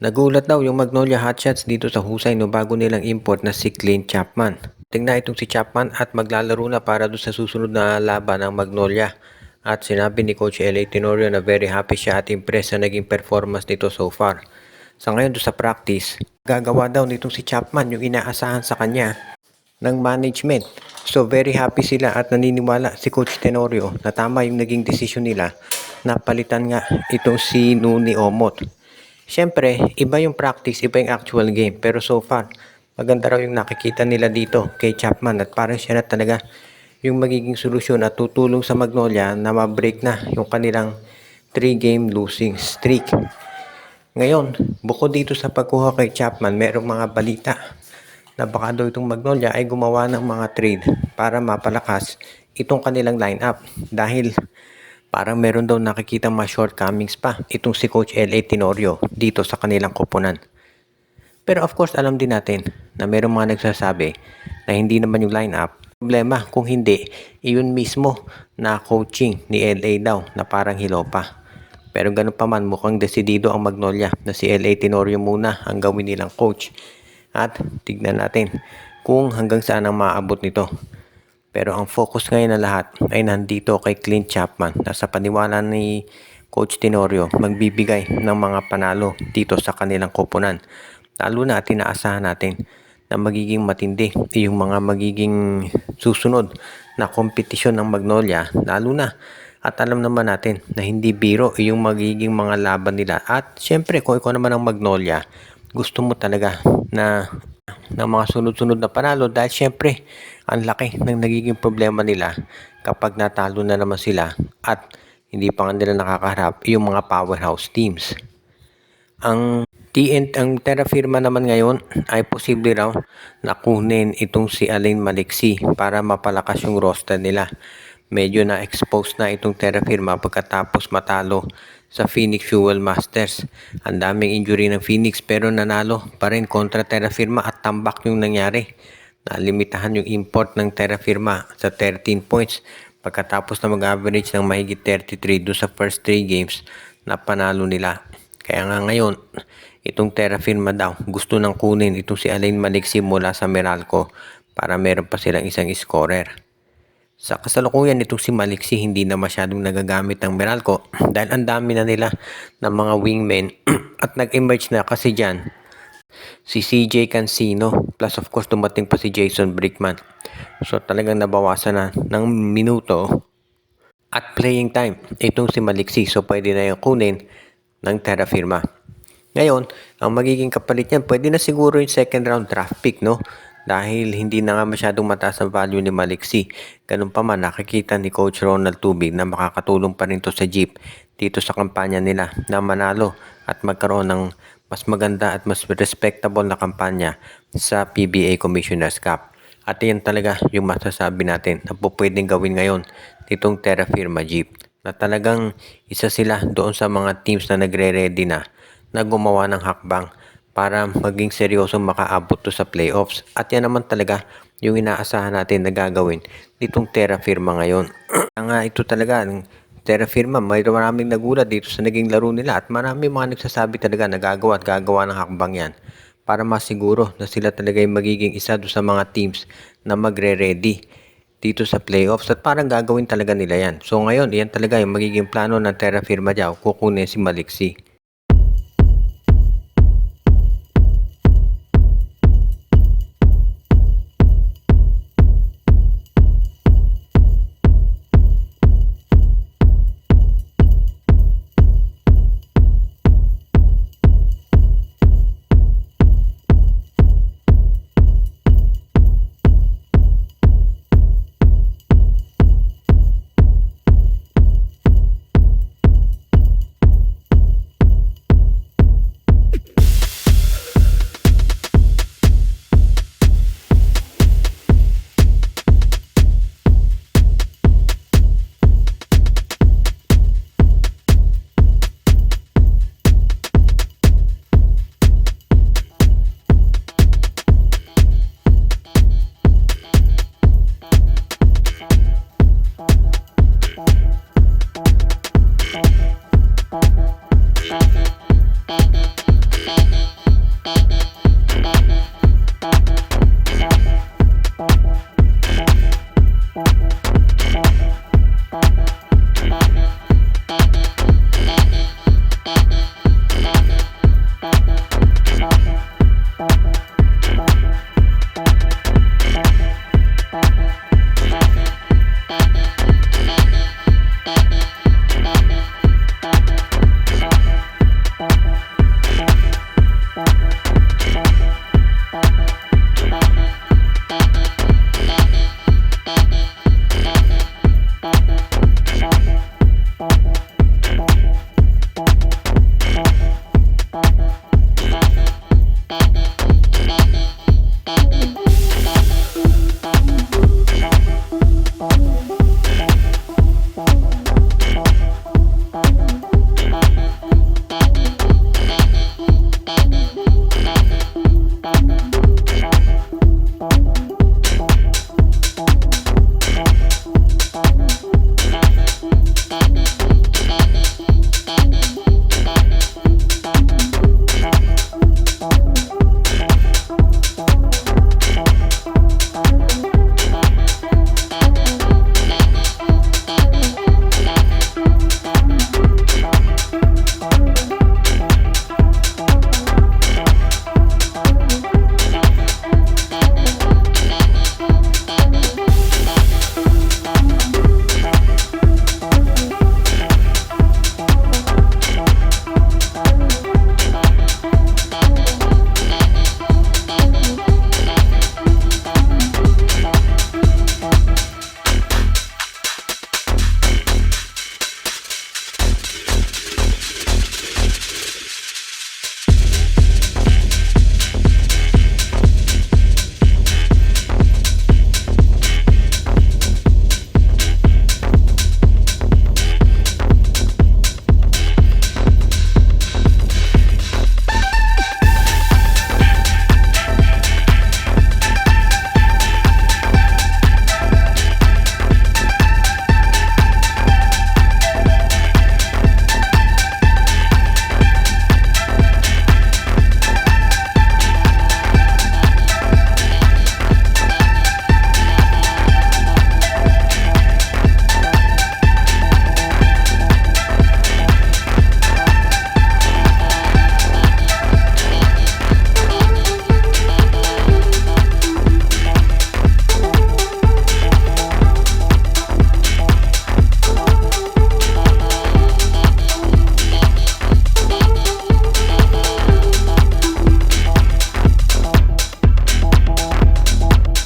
Nagulat daw yung Magnolia Hotshots dito sa husay no bago nilang import na si Clint Chapman. Tingnan itong si Chapman at maglalaro na para doon sa susunod na laban ng Magnolia. At sinabi ni Coach L.A. Tenorio na very happy siya at impressed sa naging performance nito so far. Sa ngayon doon sa practice, gagawa daw nitong si Chapman yung inaasahan sa kanya ng management. So very happy sila at naniniwala si Coach Tenorio na tama yung naging desisyon nila na palitan nga itong si Nuni Omot. Siyempre, iba yung practice, iba yung actual game. Pero so far, maganda raw yung nakikita nila dito kay Chapman at parang siya na talaga yung magiging solusyon at tutulong sa Magnolia na ma-break na yung kanilang 3-game losing streak. Ngayon, bukod dito sa pagkuha kay Chapman, merong mga balita na baka daw itong Magnolia ay gumawa ng mga trade para mapalakas itong kanilang lineup dahil parang meron daw nakikita mga shortcomings pa itong si Coach L.A. Tenorio dito sa kanilang koponan. Pero of course alam din natin na merong mga nagsasabi na hindi naman yung lineup problema, kung hindi, iyon mismo na coaching ni L.A. daw na parang hilo pa. Pero ganun pa man, mukhang desidido ang Magnolia na si L.A. Tenorio muna ang gawin nilang coach. At tignan natin kung hanggang saan ang maaabot nito. Pero ang focus ngayon na lahat ay nandito kay Clint Chapman na sa paniwala ni Coach Tenorio magbibigay ng mga panalo dito sa kanilang koponan. Lalo na at inaasahan natin na magiging matindi yung mga magiging susunod na kompetisyon ng Magnolia. Lalo na at alam naman natin na hindi biro yung magiging mga laban nila. At syempre kung ikaw naman ang Magnolia, gusto mo talaga na ng mga sunod-sunod na panalo dahil syempre ang laki ng nagiging problema nila kapag natalo na naman sila at hindi pa nga nila nakakaharap yung mga powerhouse teams. Ang Terra Firma naman ngayon ay posible raw na kunin itong si Alain Maliksi para mapalakas yung roster nila. Medyo na-expose na itong Terra Firma pagkatapos matalo sa Phoenix Fuel Masters. Ang daming injury ng Phoenix pero nanalo pa rin kontra Terra Firma at tambak yung nangyari. Nalimitahan yung import ng Terra Firma sa 13 points pagkatapos na mag-average ng mahigit 33 doon sa first 3 games na panalo nila. Kaya nga ngayon, itong Terra Firma daw gusto nang kunin itong si Alain Maliksi mula sa Meralco para meron pa silang isang scorer. Sa kasalukuyan itong si Maliksi hindi na masyadong nagagamit ng Meralco dahil ang dami na nila ng mga wingmen at nag-emerge na kasi dyan si CJ Cancino plus of course dumating pa si Jason Brickman. So talagang nabawasan na ng minuto at playing time itong si Maliksi, so pwede na yung kunin ng Terra Firma. Ngayon, ang magiging kapalit niyan, pwede na siguro yung second round draft pick, no? Dahil hindi na nga masyadong mataas ang value ni Maliksi. Ganun pa man, nakikita ni Coach Ronald Tubig na makakatulong pa rin to sa Jeep dito sa kampanya nila na manalo at magkaroon ng mas maganda at mas respectable na kampanya sa PBA Commissioner's Cup. At yan talaga yung masasabi natin na po pwedeng gawin ngayon nitong Terra Firma Jeep. Na talagang isa sila doon sa mga teams na nagre-ready na gumawa ng hakbang para maging seryoso makaabot to sa playoffs. At yan naman talaga yung inaasahan natin na gagawin nitong Terra Firma ngayon. Nga ito talaga, Terra Firma, maraming nagulat dito sa naging laro nila at maraming mga nagsasabi talaga na gagawa at gagawa ng hakbang yan para masiguro na sila talaga yung magiging isa doon sa mga teams na magre-ready dito sa playoffs at parang gagawin talaga nila yan. So ngayon, yan talaga yung magiging plano ng Terra Firma dyan, kukunin si Maliksi.